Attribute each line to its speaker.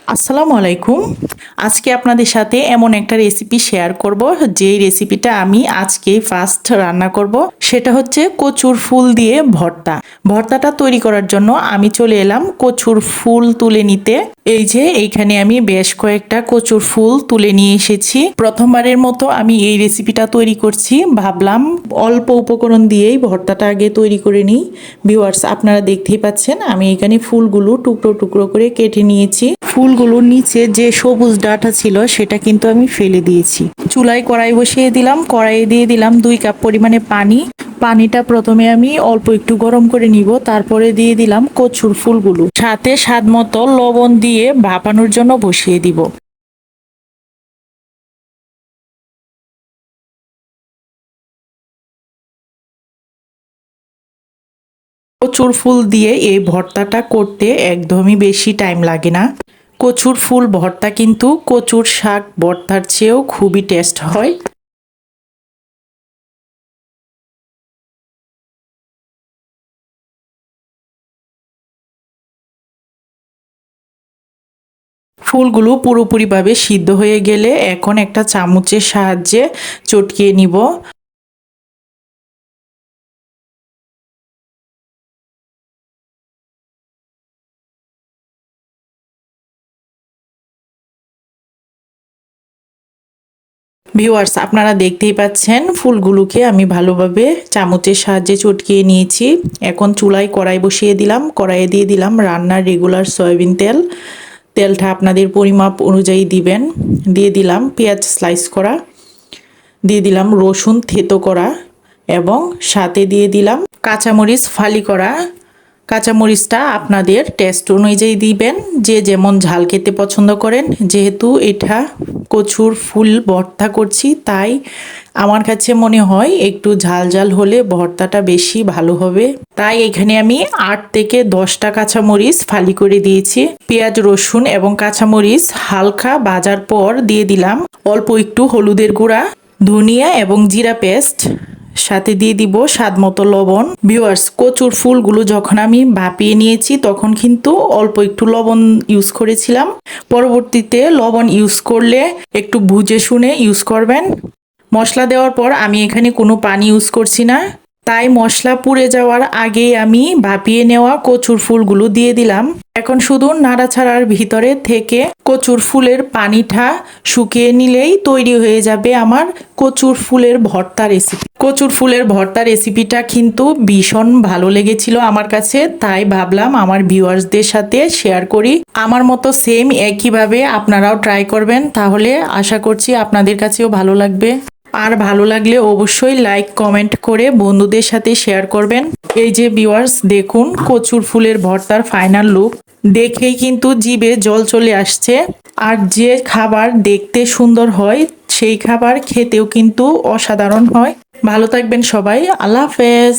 Speaker 1: আসসালামু আলাইকুম। আজকে আপনাদের সাথে এমন একটা রেসিপি শেয়ার করব, যেই রেসিপিটা আমি আজকেই ফার্স্ট রান্না করব। সেটা হচ্ছে কচুর ফুল দিয়ে ভর্তা। ভর্তাটা তৈরি করার জন্য আমি চলে এলাম কচুর ফুল তুলে নিতে। এই যে এইখানে আমি বেশ কয়েকটা কচুর ফুল তুলে নিয়ে এসেছি। প্রথমবারের মতো আমি এই রেসিপিটা তৈরি করছি, ভাবলাম অল্প উপকরণ দিয়েই ভর্তাটা আগে তৈরি করে নিই। ভিউয়ার্স, আপনারা দেখতেই পাচ্ছেন আমি এখানে ফুলগুলো টুকরো টুকরো করে কেটে নিয়েছি। ফুলগুলোর নিচে যে সবুজ ডাঁটা ছিল সেটা কিন্তু আমি ফেলে দিয়েছি। চুলায় কড়াই বসিয়ে দিলাম, কড়াইয়ে দিয়ে দিলাম 2 কাপ পরিমাণে পানি। পানিটা প্রথমে আমি অল্প একটু গরম করে নিব, তারপরে দিয়ে দিলাম কচুর ফুলগুলো, সাথে স্বাদ মতো লবণ দিয়ে ভাপানোর জন্য বসিয়ে দিব। কচুর ফুল দিয়ে এই ভর্তাটা করতে একদমই বেশি টাইম লাগে না। কচুর ফুল ভর্তা কিন্তু কচুর শাক ভর্তার চেয়েও খুবই টেস্ট হয়। ফুলগুলো পুরোপুরিভাবে সিদ্ধ হয়ে গেলে এখন একটা চামচের সাহায্যে চটকিয়ে নিব। ভিউয়ার্স, আপনারা দেখতেই পাচ্ছেন ফুলগুলোকে আমি ভালোভাবে চামচের সাহায্যে চটকিয়ে নিয়েছি। এখন চুলায় কড়াই বসিয়ে দিলাম, কড়াইয়ে দিয়ে দিলাম রান্নার রেগুলার সয়াবিন তেল। তেলটা আপনাদের পরিমাপ অনুযায়ী দিবেন। দিয়ে দিলাম পেঁয়াজ স্লাইস করা, দিয়ে দিলাম রসুন থেতো করা, এবং সাথে দিয়ে দিলাম কাঁচামরিচ ফালি করা। কাঁচামরিচটা আপনাদের টেস্ট অনুযায়ী দিবেন, যে যেমন ঝাল খেতে পছন্দ করেন। যেহেতু এটা কচুর ফুল ভর্তা করছি, তাই আমার কাছে মনে হয় একটু ঝাল ঝাল হলে ভর্তাটা বেশি ভালো হবে। তাই এখানে আমি 8 থেকে 10টা কাঁচামরিচ ফালি করে দিয়েছি। পেঁয়াজ, রসুন এবং কাঁচামরিচ হালকা ভাজার পর দিয়ে দিলাম অল্প একটু হলুদের গুঁড়া, ধনিয়া এবং জিরা পেস্ট, সাথে দিয়ে দিব স্বাদ মতো লবণ। ভিউয়ার্স, কচুর ফুলগুলো যখন আমি ভাপিয়ে নিয়েছি তখন কিন্তু অল্প একটু লবণ ইউজ করেছিলাম। পরবর্তীতে লবণ ইউজ করলে একটু বুঝে শুনে ইউজ করবেন। মশলা দেওয়ার পর আমি এখানে কোনো পানি ইউজ করছি না, তাই মশলা পুড়ে যাওয়ার আগেই আমি ভাপিয়ে নেওয়া কচুর ফুলগুলো দিয়ে দিলাম। এখন শুধু নাড়াচাড়ার ভিতরে থেকে কচুর ফুলের পানিটা শুকিয়ে নিলেই তৈরি হয়ে যাবে আমার কচুর ফুলের ভর্তা রেসিপি। কচুর ফুলের ভর্তা রেসিপিটা কিন্তু ভীষণ ভালো লেগেছিল আমার কাছে, তাই ভাবলাম আমার ভিউয়ার্সদের সাথে শেয়ার করি। আমার মতো সেম একইভাবে আপনারাও ট্রাই করবেন, তাহলে আশা করছি আপনাদের কাছেও ভালো লাগবে। আর ভালো লাগলে অবশ্যই লাইক কমেন্ট করে বন্ধুদের সাথে শেয়ার করবেন। এই যে ভিউয়ার্স, দেখুন কচুর ফুলের ভর্তার ফাইনাল লুক। দেখেই কিন্তু জিভে জল চলে আসছে। আর যে খাবার দেখতে সুন্দর হয় সেই খাবার খেতেও কিন্তু অসাধারণ হয়। ভালো থাকবেন সবাই। আল্লাহ হাফেজ।